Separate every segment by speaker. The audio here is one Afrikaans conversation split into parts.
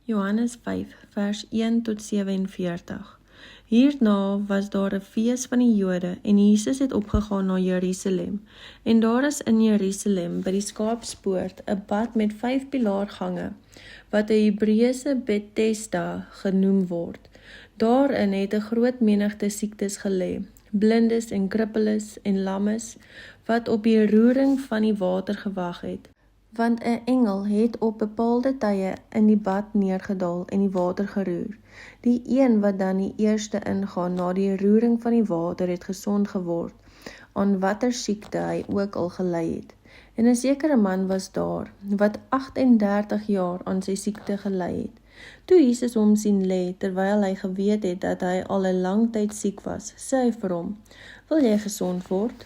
Speaker 1: Johannes 5 vers 1 tot 47. Hierna was daar 'n fees van die Jode en Jesus het opgegaan na Jerusalem. En daar is in Jerusalem by die Skaapspoort 'n bad met 5 pilaargange, wat 'n Hebreëse Bethesda genoem word. Daarin het 'n groot menigte siektes gelê, blindes en krippeles en lammes, wat op die roering van die water gewag het. Want 'n engel het op bepaalde tye in die bad neergedaal en die water geroer. Die een wat dan die eerste ingaan na die roering van die water het gesond geword, aan watter siekte hy ook al gely het. En 'n sekere man was daar, wat 38 jaar aan sy siekte gely het. Toe Jesus hom sien lê, terwyl hy geweet het dat hy al 'n lang tyd siek was, sê hy vir hom: "Wil jy gesond word?"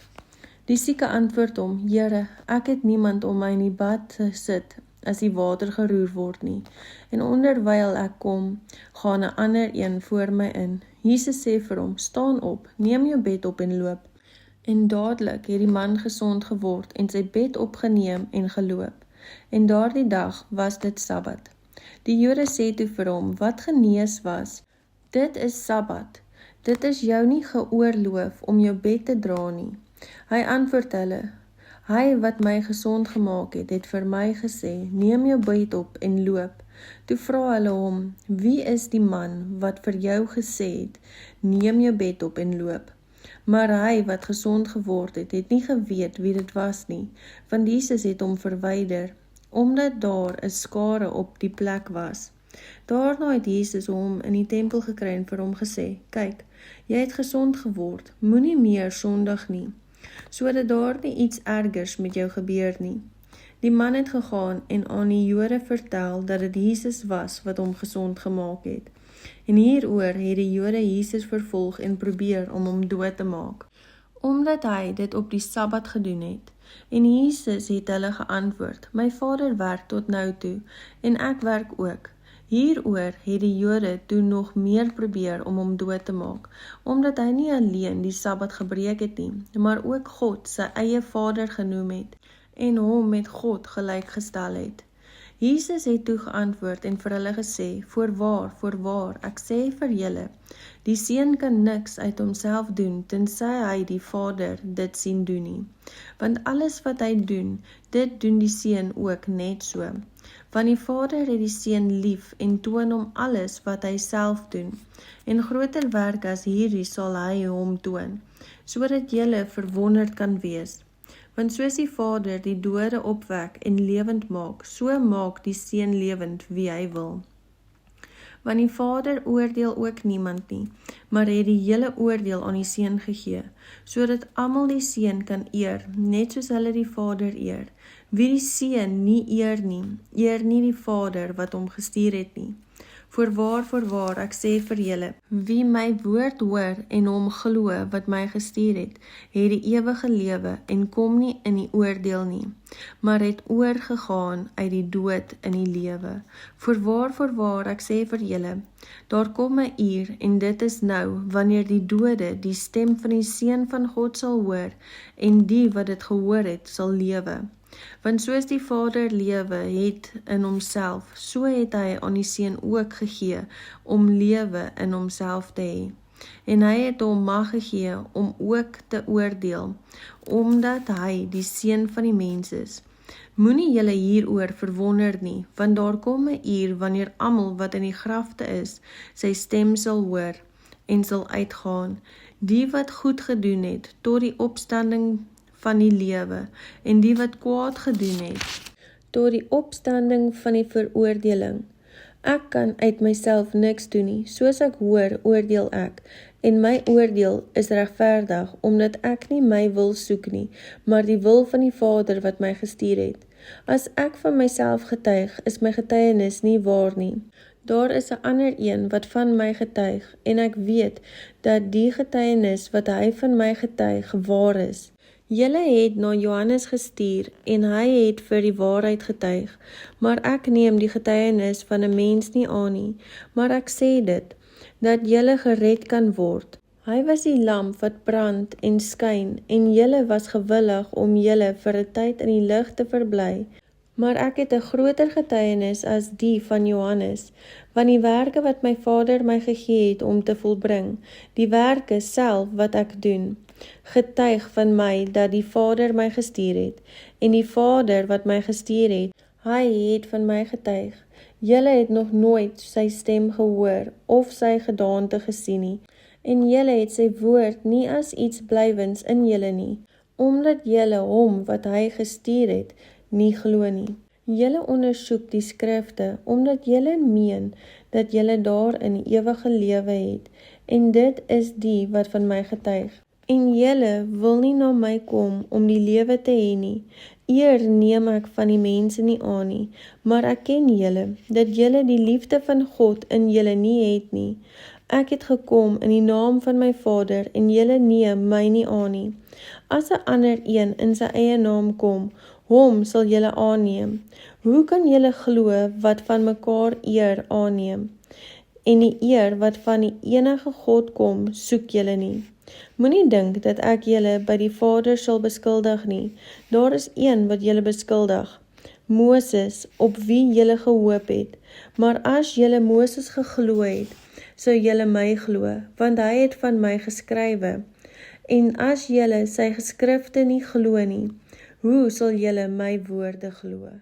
Speaker 1: Die sieke antwoord hom: "Here, ek het niemand om my in die bad te sit as die water geroer word nie. En onderwyl ek kom, gaan 'n ander een voor my in." Jesus sê vir hom: "Staan op, neem jou bed op en loop." En dadelik het die man gesond geword en sy bed opgeneem en geloop. En daardie dag was dit Sabbat. Die Jode sê toe vir hom wat genees was: "Dit is Sabbat. Dit is jou nie geoorloof om jou bed te dra nie." Hy antwoord hulle: "Hy wat my gesond gemaak het vir my gesê, neem jou bed op en loop." Toe vra hulle hom: "Wie is die man wat vir jou gesê het, neem jou bed op en loop?" Maar hy wat gesond geword het nie geweet wie dit was nie, want Jesus het hom verwyder, omdat daar 'n skare op die plek was. Daarna het Jesus hom in die tempel gekry en vir hom gesê: "Kyk, jy het gesond geword, moenie meer sondig nie, sodat daar nie iets ergers met jou gebeur nie." Die man het gegaan en aan die Jode vertel dat dit Jesus was wat hom gesond gemaak het. En hieroor het die Jode Jesus vervolg en probeer om hom dood te maak, omdat hy dit op die Sabbat gedoen het. En Jesus het hulle geantwoord: "My Vader werk tot nou toe, en ek werk ook." Hieroor het die Jode toe nog meer probeer om hom dood te maak, omdat hy nie alleen die Sabbat gebreek het nie, maar ook God sy eie Vader genoem het, en hom met God gelyk gestel het. Jesus het toe geantwoord en vir hulle gesê: Voorwaar, ek sê vir julle, die Seun kan niks uit homself doen, tensy hy die Vader dit sien doen nie. Want alles wat hy doen, dit doen die Seun ook net so. Want die Vader het die Seun lief en toon hom alles wat hy self doen. En groter werk as hierdie sal hy hom toon, sodat julle verwonderd kan wees. Want soos die Vader die dode opwek en lewend maak, so maak die Seun lewend wie hy wil. Want die Vader oordeel ook niemand nie, maar het die hele oordeel aan die Seun gegee, sodat almal die Seun kan eer, net soos hulle die Vader eer. Wie die Seun nie eer nie die Vader wat hom gestuur het nie. Voorwaar, ek sê vir julle, wie my woord hoor en hom glo wat my gestuur het die ewige lewe en kom nie in die oordeel nie, maar het oorgegaan uit die dood in die lewe. Voorwaar, ek sê vir julle, daar kom 'n uur en dit is nou, wanneer die dode die stem van die Seun van God sal hoor, en die wat dit gehoor het sal lewe. Want soos die Vader lewe het in homself, so het hy aan die Seun ook gegee om lewe in homself te hê. En hy het hom mag gegee om ook te oordeel, omdat hy die Seun van die mens is. Moenie julle hieroor verwonder nie, want daar kom 'n uur wanneer almal wat in die grafte is, sy stem sal hoor en sal uitgaan, die wat goed gedoen het tot die opstanding van die lewe, en die wat kwaad gedoen het tot die opstanding van die veroordeling. Ek kan uit myself niks doen nie, soos ek hoor, oordeel ek, en my oordeel is regverdig, omdat ek nie my wil soek nie, maar die wil van die Vader wat my gestuur het. As ek van myself getuig, is my getuienis nie waar nie. Daar is 'n ander een wat van my getuig, en ek weet dat die getuienis wat hy van my getuig waar is. Julle het na Johannes gestuur en hy het vir die waarheid getuig, maar ek neem die getuienis van 'n mens nie aan nie, maar ek sê dit, dat julle gered kan word. Hy was die lamp wat brand en skyn, en julle was gewillig om julle vir 'n tyd in die lig te verbly, Maar ek het 'n groter getuienis as die van Johannes, want die werke wat my Vader my gegee het om te volbring, die werke self wat ek doen, getuig van my dat die Vader my gestuur het, en die Vader wat my gestuur het, hy het van my getuig. Julle het nog nooit sy stem gehoor of sy gedaante gesien nie, en julle het sy woord nie as iets blywends in julle nie, omdat julle hom wat hy gestuur het, nie glo nie. Julle ondersoek die skrifte, omdat julle meen dat julle daarin ewige lewe het, en dit is die wat van my getuig. En julle wil nie na my kom om die lewe te hê nie. Eer neem ek van die mense nie aan nie, maar ek ken julle, dat julle die liefde van God in julle nie het nie. Ek het gekom in die naam van my Vader, en julle neem my nie aan nie. As 'n ander een in sy eie naam kom, hom sal julle aanneem. Hoe kan julle glo wat van mekaar eer aanneem? En die eer wat van die enige God kom, soek julle nie. Moenie dink dat ek julle by die Vader sal beskuldig nie. Daar is een wat julle beskuldig, Moses, op wie julle gehoop het. Maar as julle Moses geglo het, sou julle my glo, want hy het van my geskrywe. En as julle sy geskrifte nie glo nie, hoe sal julle my woorde glo?